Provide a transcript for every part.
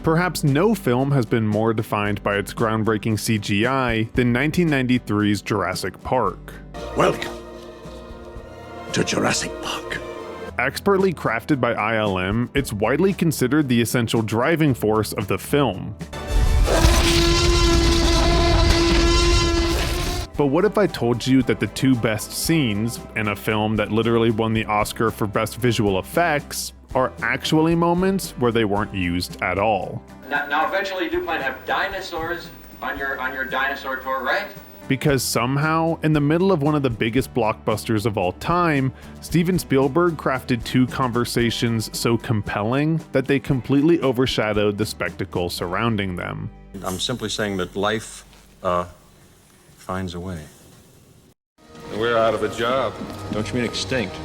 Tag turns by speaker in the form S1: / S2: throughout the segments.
S1: Perhaps no film has been more defined by its groundbreaking CGI than 1993's Jurassic Park.
S2: Welcome to Jurassic Park.
S1: Expertly crafted by ILM, it's widely considered the essential driving force of the film. But what if I told you that the two best scenes in a film that literally won the Oscar for Best Visual Effects are actually moments where they weren't used at all?
S3: Now eventually you do plan to have dinosaurs on your dinosaur tour, right?
S1: Because somehow, in the middle of one of the biggest blockbusters of all time, Steven Spielberg crafted two conversations so compelling that they completely overshadowed the spectacle surrounding them.
S4: I'm simply saying that life, finds a way.
S5: We're out of a job.
S4: Don't you mean extinct?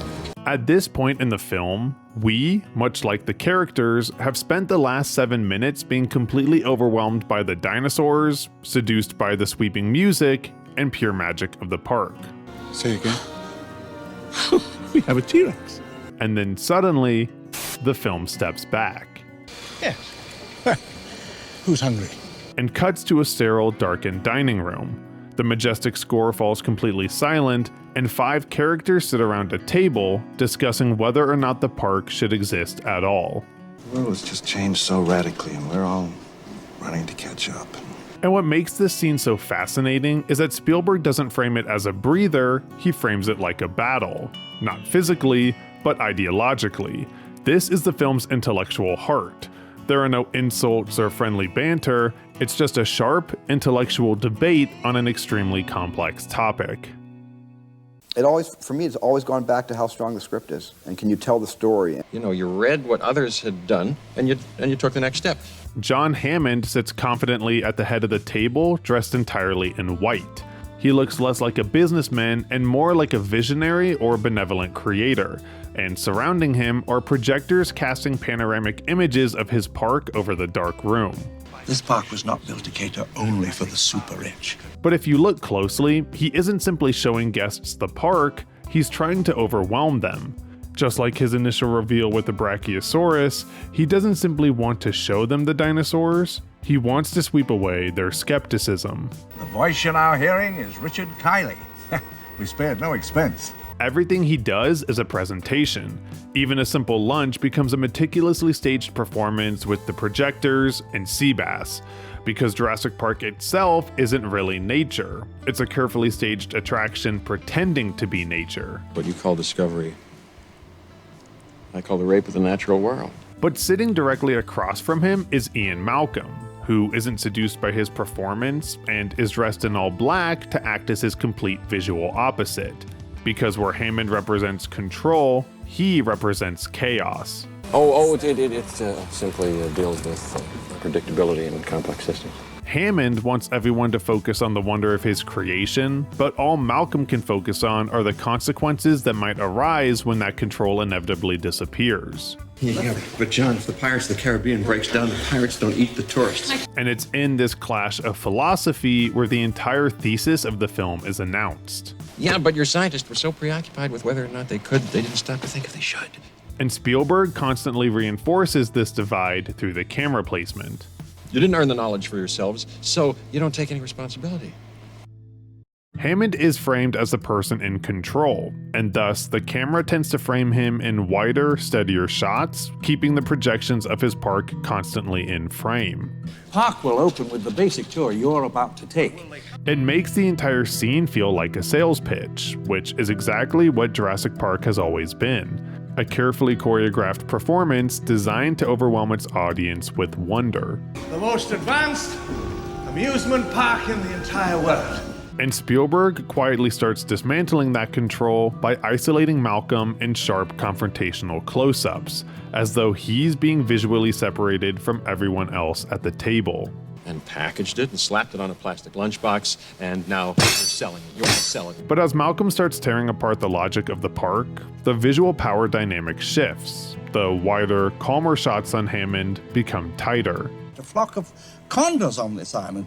S1: At this point in the film, we, much like the characters, have spent the last 7 minutes being completely overwhelmed by the dinosaurs, seduced by the sweeping music, and pure magic of the park.
S2: Say again. We have a T-Rex.
S1: And then suddenly, the film steps back.
S2: Yes. Who's hungry?
S1: And cuts to a sterile, darkened dining room. The majestic score falls completely silent, and 5 characters sit around a table discussing whether or not the park should exist at all.
S6: The world has just changed so radically, and we're all running to catch up.
S1: And what makes this scene so fascinating is that Spielberg doesn't frame it as a breather, he frames it like a battle. Not physically, but ideologically. This is the film's intellectual heart. There are no insults or friendly banter, it's just a sharp, intellectual debate on an extremely complex topic.
S7: For me, it's always gone back to how strong the script is, and can you tell the story?
S4: You know, you read what others had done, and you took the next step.
S1: John Hammond sits confidently at the head of the table, dressed entirely in white. He looks less like a businessman and more like a visionary or benevolent creator, and surrounding him are projectors casting panoramic images of his park over the dark room.
S2: This park was not built to cater only for the super rich.
S1: But if you look closely, he isn't simply showing guests the park, he's trying to overwhelm them. Just like his initial reveal with the Brachiosaurus, he doesn't simply want to show them the dinosaurs, he wants to sweep away their skepticism.
S8: The voice you're now hearing is Richard Kiley. We spared no expense.
S1: Everything he does is a presentation. Even a simple lunch becomes a meticulously staged performance with the projectors and sea bass. Because Jurassic Park itself isn't really nature. It's a carefully staged attraction pretending to be nature.
S4: What you call discovery, I call the rape of the natural world.
S1: But sitting directly across from him is Ian Malcolm, who isn't seduced by his performance and is dressed in all black to act as his complete visual opposite. Because where Hammond represents control, he represents chaos.
S4: It simply deals with predictability in complex systems.
S1: Hammond wants everyone to focus on the wonder of his creation, but all Malcolm can focus on are the consequences that might arise when that control inevitably disappears.
S4: Yeah, but John, if the Pirates of the Caribbean breaks down, the pirates don't eat the tourists.
S1: And it's in this clash of philosophy where the entire thesis of the film is announced.
S4: Yeah, but your scientists were so preoccupied with whether or not they could, they didn't stop to think if they should.
S1: And Spielberg constantly reinforces this divide through the camera placement.
S4: You didn't earn the knowledge for yourselves, so you don't take any responsibility.
S1: Hammond is framed as the person in control, and thus the camera tends to frame him in wider, steadier shots, keeping the projections of his park constantly in frame.
S8: Park will open with the basic tour you're about to take.
S1: It makes the entire scene feel like a sales pitch, which is exactly what Jurassic Park has always been. A carefully choreographed performance designed to overwhelm its audience with wonder.
S8: The most advanced amusement park in the entire world.
S1: And Spielberg quietly starts dismantling that control by isolating Malcolm in sharp confrontational close-ups, as though he's being visually separated from everyone else at the table.
S4: And packaged it and slapped it on a plastic lunchbox, and now you're selling it. You're selling it.
S1: But as Malcolm starts tearing apart the logic of the park, the visual power dynamic shifts. The wider, calmer shots on Hammond become tighter.
S8: A flock of condors on this island.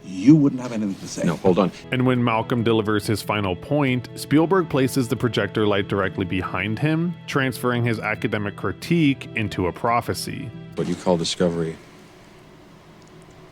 S8: You wouldn't have anything to say.
S4: No, hold on.
S1: And when Malcolm delivers his final point, Spielberg places the projector light directly behind him, transferring his academic critique into a prophecy.
S4: What you call discovery,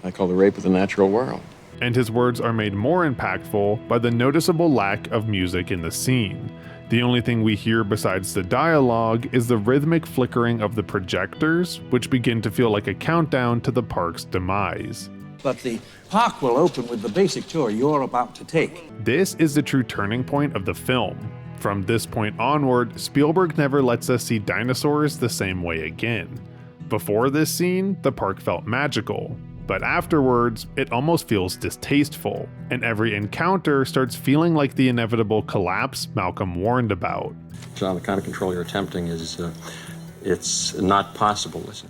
S4: I call the rape of the natural world.
S1: And his words are made more impactful by the noticeable lack of music in the scene. The only thing we hear besides the dialogue is the rhythmic flickering of the projectors, which begin to feel like a countdown to the park's demise.
S2: But the park will open with the basic tour you're about to take.
S1: This is the true turning point of the film. From this point onward, Spielberg never lets us see dinosaurs the same way again. Before this scene, the park felt magical, but afterwards, it almost feels distasteful, and every encounter starts feeling like the inevitable collapse Malcolm warned about.
S4: John, the kind of control you're attempting is, it's not possible. Listen.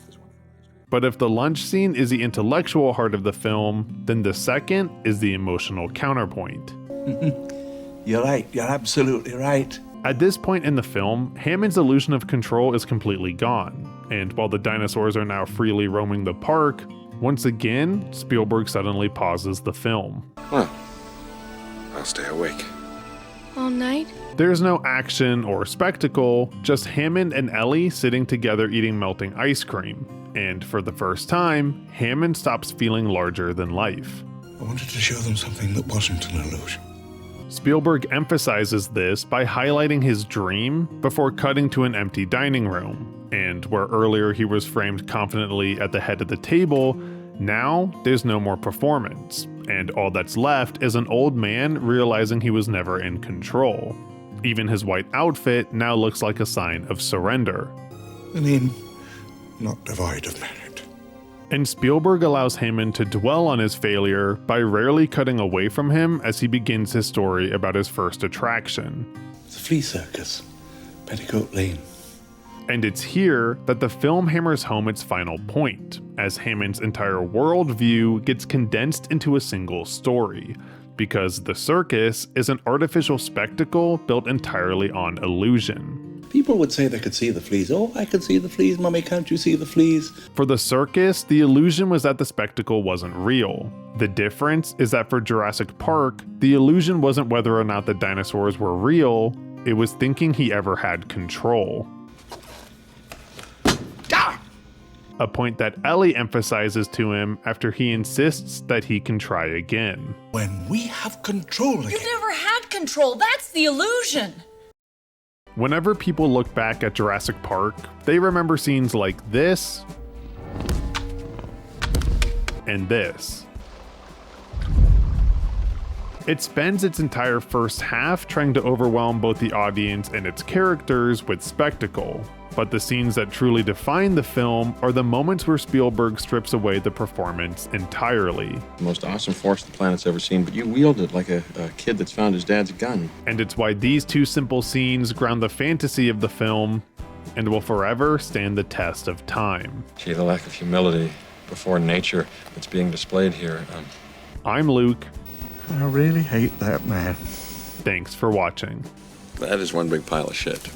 S1: But if the lunch scene is the intellectual heart of the film, then the second is the emotional counterpoint.
S2: You're right, you're absolutely right.
S1: At this point in the film, Hammond's illusion of control is completely gone, and while the dinosaurs are now freely roaming the park, once again, Spielberg suddenly pauses the film.
S6: Well, I'll stay awake.
S9: All night?
S1: There's no action or spectacle, just Hammond and Ellie sitting together eating melting ice cream. And for the first time, Hammond stops feeling larger than life.
S8: I wanted to show them something that wasn't an illusion.
S1: Spielberg emphasizes this by highlighting his dream before cutting to an empty dining room. And where earlier he was framed confidently at the head of the table, now there's no more performance. And all that's left is an old man realizing he was never in control. Even his white outfit now looks like a sign of surrender.
S8: A name not devoid of merit.
S1: And Spielberg allows Hammond to dwell on his failure by rarely cutting away from him as he begins his story about his first attraction.
S8: The flea circus, Petticoat Lane.
S1: And it's here that the film hammers home its final point, as Hammond's entire worldview gets condensed into a single story, because the circus is an artificial spectacle built entirely on illusion.
S2: People would say they could see the fleas. Oh, I could see the fleas, Mummy, can't you see the fleas?
S1: For the circus, the illusion was that the spectacle wasn't real. The difference is that for Jurassic Park, the illusion wasn't whether or not the dinosaurs were real, it was thinking he ever had control. A point that Ellie emphasizes to him after he insists that he can try again.
S8: When we have control again.
S9: You never had control. That's the illusion.
S1: Whenever people look back at Jurassic Park, they remember scenes like this and this. It spends its entire first half trying to overwhelm both the audience and its characters with spectacle. But the scenes that truly define the film are the moments where Spielberg strips away the performance entirely.
S4: The most awesome force the planet's ever seen, but you wield it like a kid that's found his dad's gun.
S1: And it's why these two simple scenes ground the fantasy of the film and will forever stand the test of time.
S4: Gee, the lack of humility before nature that's being displayed here.
S1: I'm Luke.
S8: I really hate that man.
S1: Thanks for watching.
S6: That is one big pile of shit.